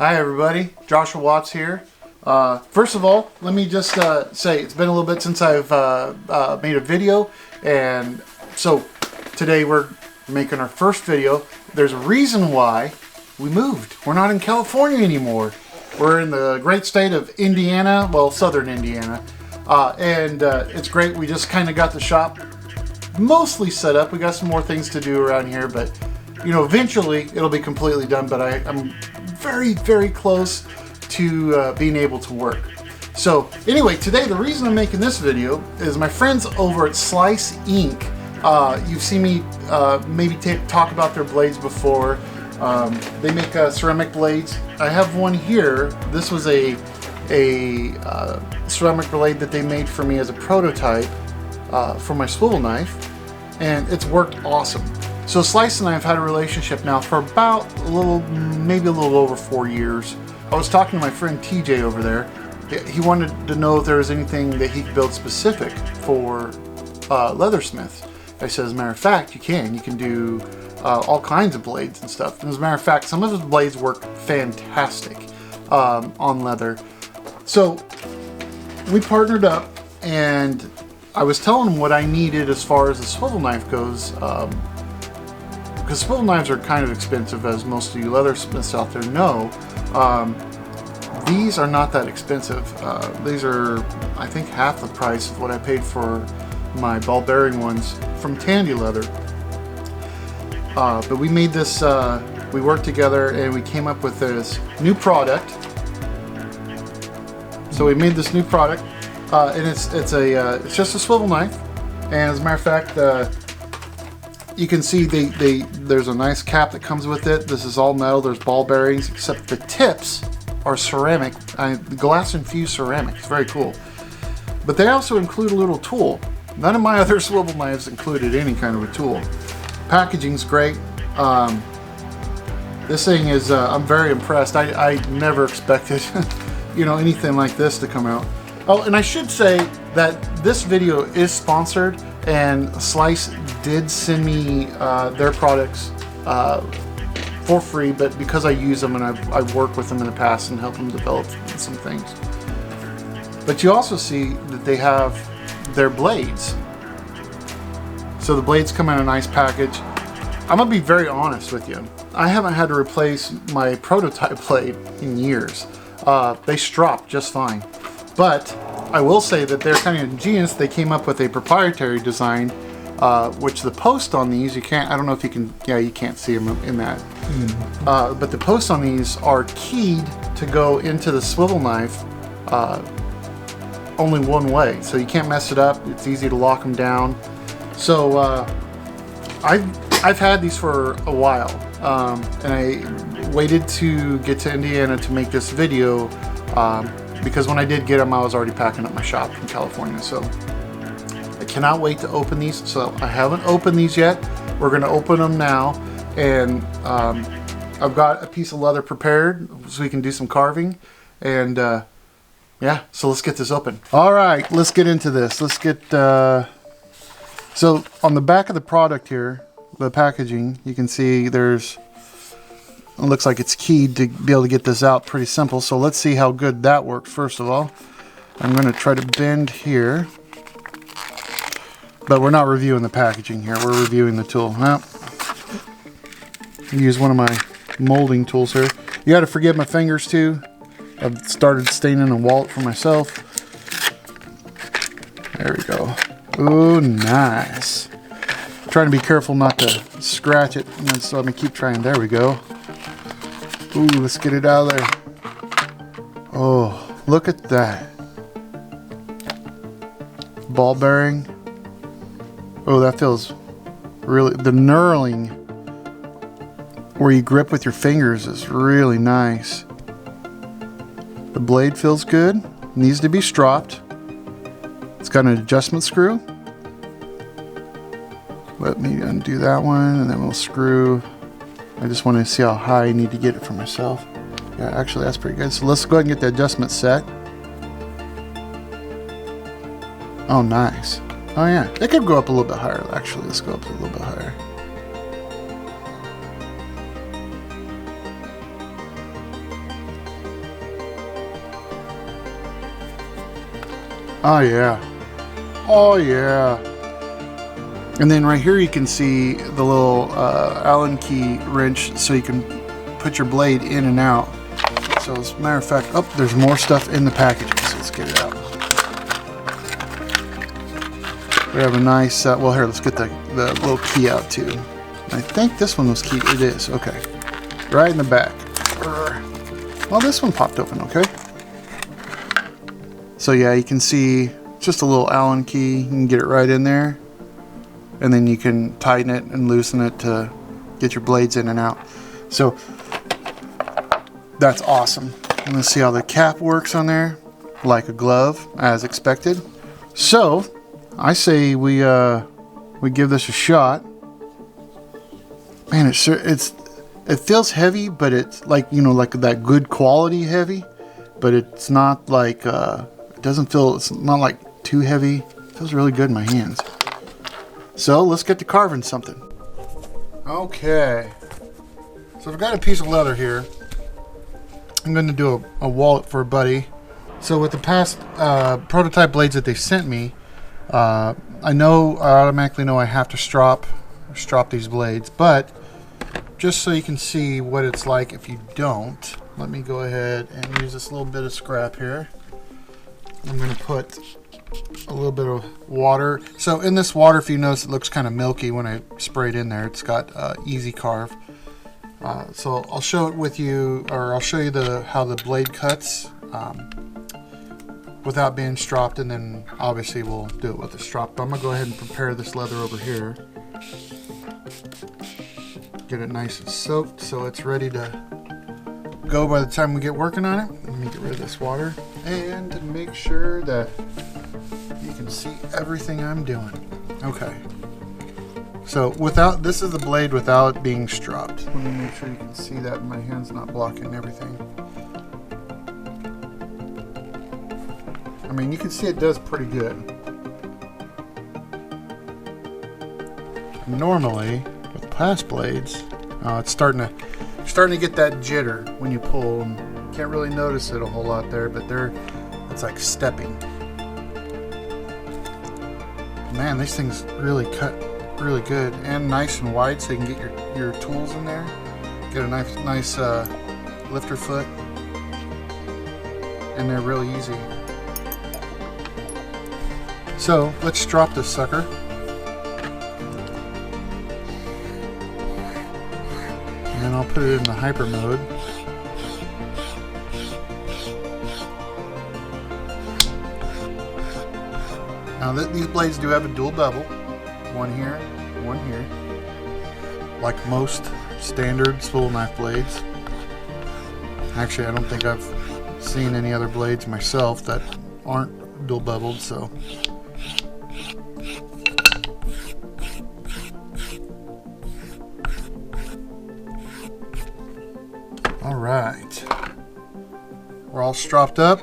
Hi everybody, Joshua Watts here. First of all, let me just say it's been a little bit since I've made a video, and so today we're making our first video. There's a reason why we moved. We're not in California anymore. We're in the great state of Indiana, well, southern Indiana, and it's great. We just kind of got the shop mostly set up. We got some more things to do around here, but you know, eventually it'll be completely done, but I'm very, very close to being able to work. So anyway, today the reason I'm making this video is my friends over at Slice Ink. You've seen me maybe talk about their blades before. They make ceramic blades. I have one here. This was a ceramic blade that they made for me as a prototype for my swivel knife, and it's worked awesome. So Slice and I have had a relationship now for about maybe a little over 4 years. I was talking to my friend TJ over there. He wanted to know if there was anything that he could build specific for leathersmiths. I said, as a matter of fact, you can do all kinds of blades and stuff. And as a matter of fact, some of his blades work fantastic on leather. So we partnered up, and I was telling him what I needed as far as the swivel knife goes. Because swivel knives are kind of expensive, as most of you leathersmiths out there know. These are not that expensive. These are, I think, half the price of what I paid for my ball bearing ones from Tandy Leather. But we made this, we worked together and we came up with this new product. So we made this new product, and it's just a swivel knife. And as a matter of fact, you can see there's a nice cap that comes with it. This is all metal. There's ball bearings, except the tips are ceramic, glass infused ceramic. It's very cool. But they also include a little tool. None of my other swivel knives included any kind of a tool. Packaging's great. This thing is, I'm very impressed. I never expected, you know, anything like this to come out. Oh, and I should say that this video is sponsored, and Slice did send me their products for free, but because I use them and I've worked with them in the past and helped them develop some things. But you also see that they have their blades. So the blades come in a nice package. I'm gonna be very honest with you. I haven't had to replace my prototype blade in years. They strop just fine. But I will say that they're kind of ingenious. They came up with a proprietary design, which the post on these, I don't know if you can, yeah, you can't see them in that. Mm-hmm. But the posts on these are keyed to go into the swivel knife only one way. So you can't mess it up. It's easy to lock them down. So I've had these for a while, and I waited to get to Indiana to make this video, because when I did get them, I was already packing up my shop from California. So I cannot wait to open these. So I haven't opened these yet. We're going to open them now, and I've got a piece of leather prepared so we can do some carving. And yeah, so let's get this open. All right, let's get into this. Let's get so on the back of the product here, the packaging, you can see it looks like it's keyed to be able to get this out. Pretty simple. So let's see how good that works. First of all, I'm going to try to bend here, but we're not reviewing the packaging here. We're reviewing the tool. Well, use one of my molding tools here. You got to forgive my fingers too. I've started staining a wallet for myself. There we go. Ooh, nice. Trying to be careful not to scratch it. So I'm going to keep trying. There we go. Ooh, let's get it out of there. Oh, look at that. Ball bearing. Oh, that feels really, the knurling where you grip with your fingers is really nice. The blade feels good. Needs to be stropped. It's got an adjustment screw. Let me undo that one, and then we'll screw. I just want to see how high I need to get it for myself. Yeah, actually that's pretty good. So let's go ahead and get the adjustment set. Oh, nice. Oh yeah, it could go up a little bit higher. Actually, let's go up a little bit higher. Oh yeah. Oh yeah. And then right here you can see the little Allen key wrench so you can put your blade in and out. So as a matter of fact, oh, there's more stuff in the packaging, so let's get it out. We have a nice, well here, let's get the little key out too. I think this one was key, it is, okay. Right in the back. Well, this one popped open, okay. So yeah, you can see just a little Allen key, you can get it right in there. And then you can tighten it and loosen it to get your blades in and out. So that's awesome. And let's see how the cap works on there, like a glove, as expected. So I say we give this a shot. Man, it feels heavy, but it's like, you know, like that good quality heavy, but it's not like it doesn't feel, it's not like too heavy. It feels really good in my hands. So let's get to carving something. Okay, so I've got a piece of leather here. I'm going to do a wallet for a buddy. So with the past prototype blades that they sent me, I automatically know I have to strop these blades, but just so you can see what it's like if you don't, let me go ahead and use this little bit of scrap here. I'm going to put a little bit of water. So in this water, if you notice, it looks kind of milky when I spray it in there. It's got easy carve. So I'll show it with you, or I'll show you how the blade cuts without being stropped, and then obviously we'll do it with the strop. But I'm gonna go ahead and prepare this leather over here. Get it nice and soaked so it's ready to go by the time we get working on it. Let me get rid of this water and to make sure that you can see everything I'm doing. Okay. So this is the blade without it being stropped. Let me make sure you can see that my hand's not blocking everything. I mean, you can see it does pretty good. Normally, with past blades, it's starting to get that jitter when you pull. And can't really notice it a whole lot there, but it's like stepping. Man, these things really cut really good and nice and wide, so you can get your tools in there. Get a nice lifter foot, and they're real easy. So let's drop this sucker. And I'll put it in the hyper mode. Now these blades do have a dual bevel. One here, one here. Like most standard swivel knife blades. Actually, I don't think I've seen any other blades myself that aren't dual beveled, so. All right. We're all stropped up.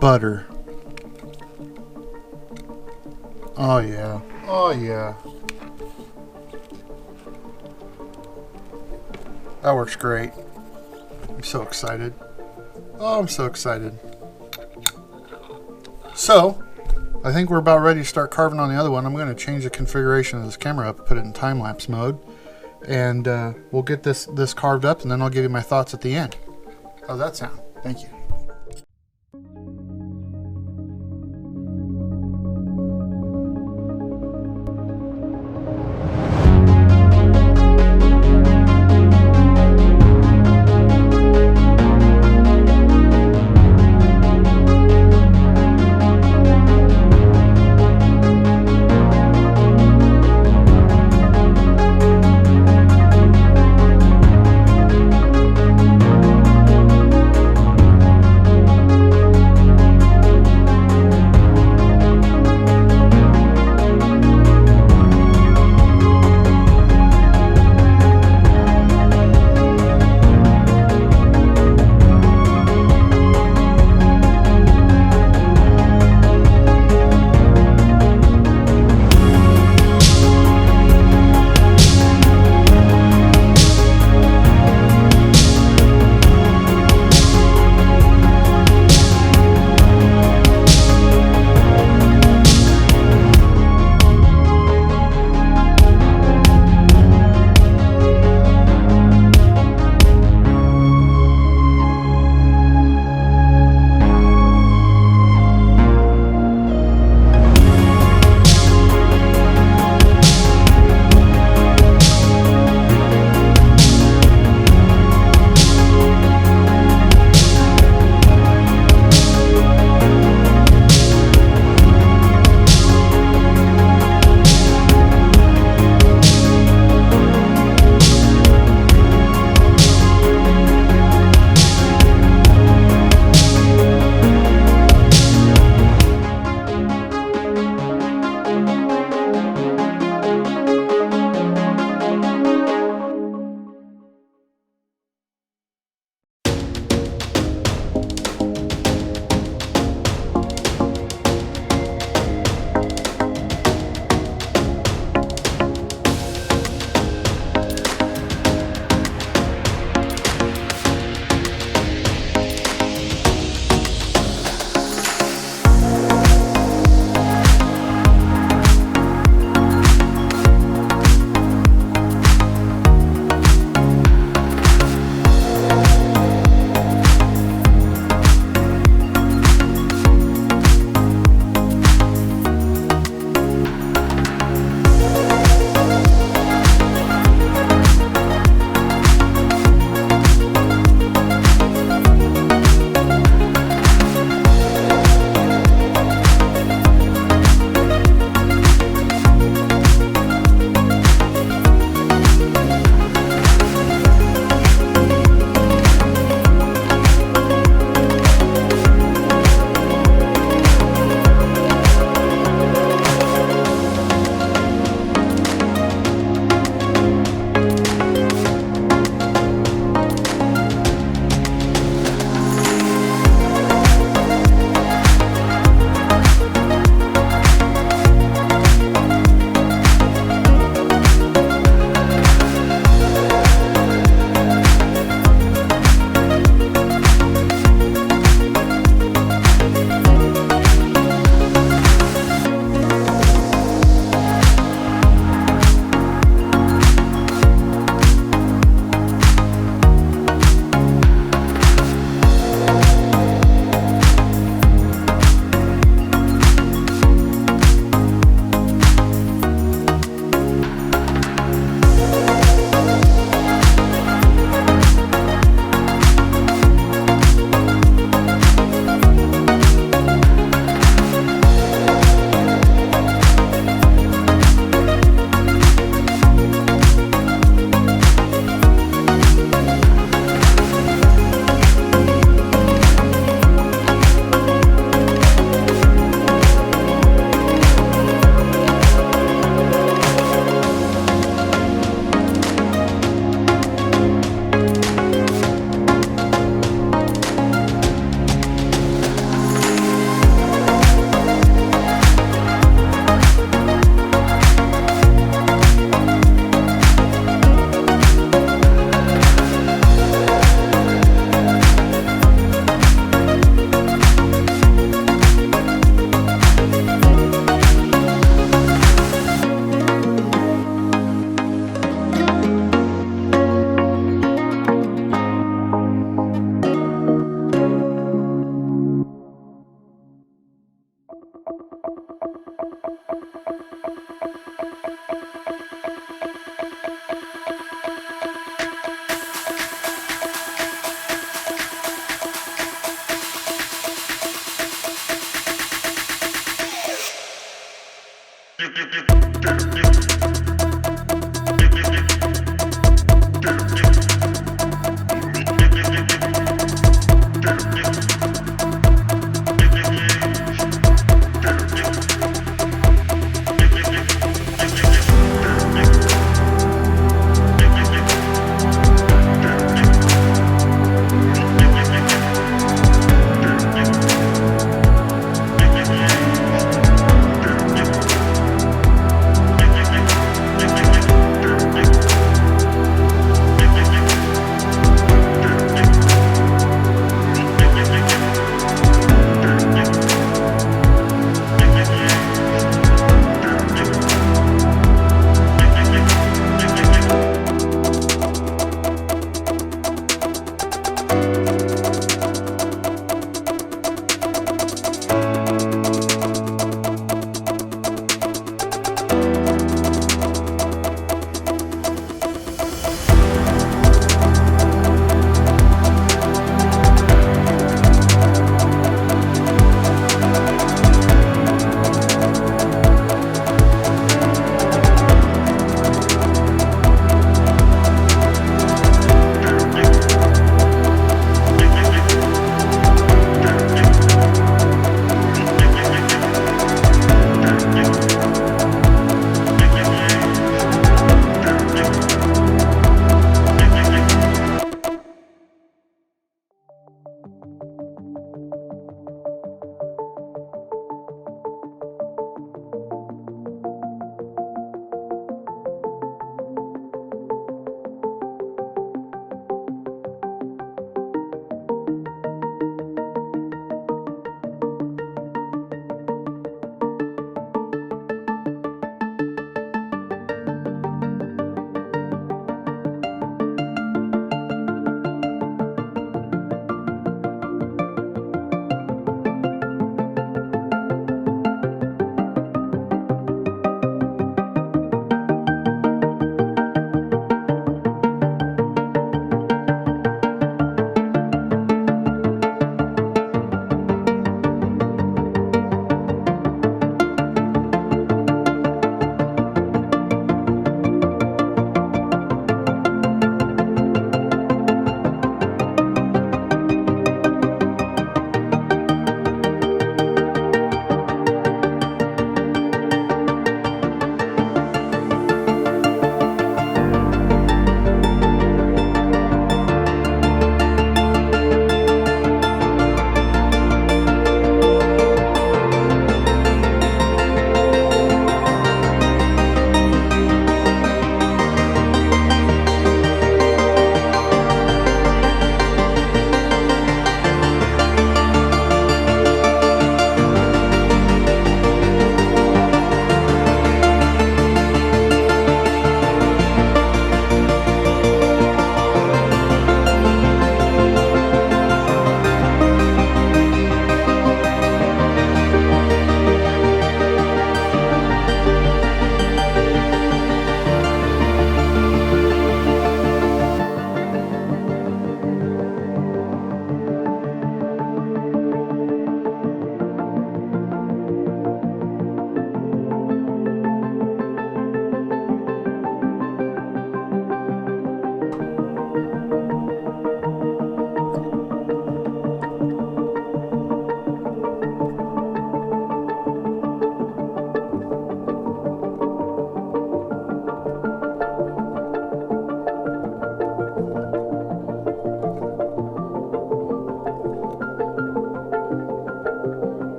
Butter. Oh yeah. Oh yeah. That works great. I'm so excited. Oh, I'm so excited. So, I think we're about ready to start carving on the other one. I'm going to change the configuration of this camera up, put it in time-lapse mode, and we'll get this carved up, and then I'll give you my thoughts at the end. How's that sound? Thank you.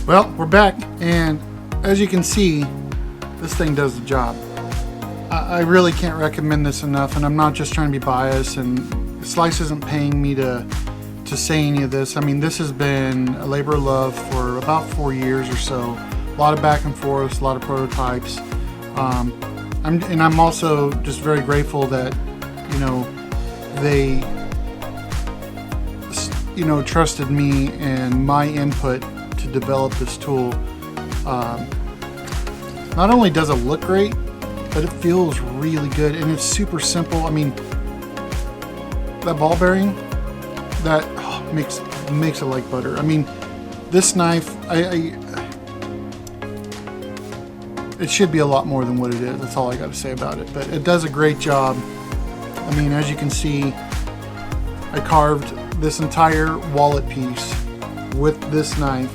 Well, we're back, and as you can see, this thing does the job. I really can't recommend this enough, and I'm not just trying to be biased, and Slice isn't paying me to say any of this. I mean, this has been a labor of love for about 4 years or so. A lot of back and forth, a lot of prototypes. I'm also just very grateful that, you know, they, you know, trusted me and my input to develop this tool. Not only does it look great, but it feels really good, and it's super simple. I mean, that ball bearing, that makes it like butter. I mean, this knife, it should be a lot more than what it is. That's all I got to say about it. But it does a great job. I mean, as you can see, I carved this entire wallet piece with this knife.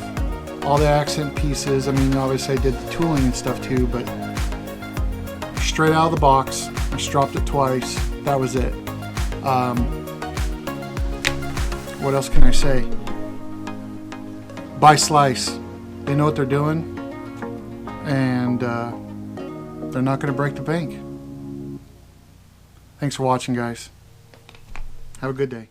All the accent pieces. I mean, obviously I did the tooling and stuff too, but straight out of the box, I stropped it twice. That was it. What else can I say? Buy Slice. They know what they're doing, and they're not going to break the bank. Thanks for watching, guys. Have a good day.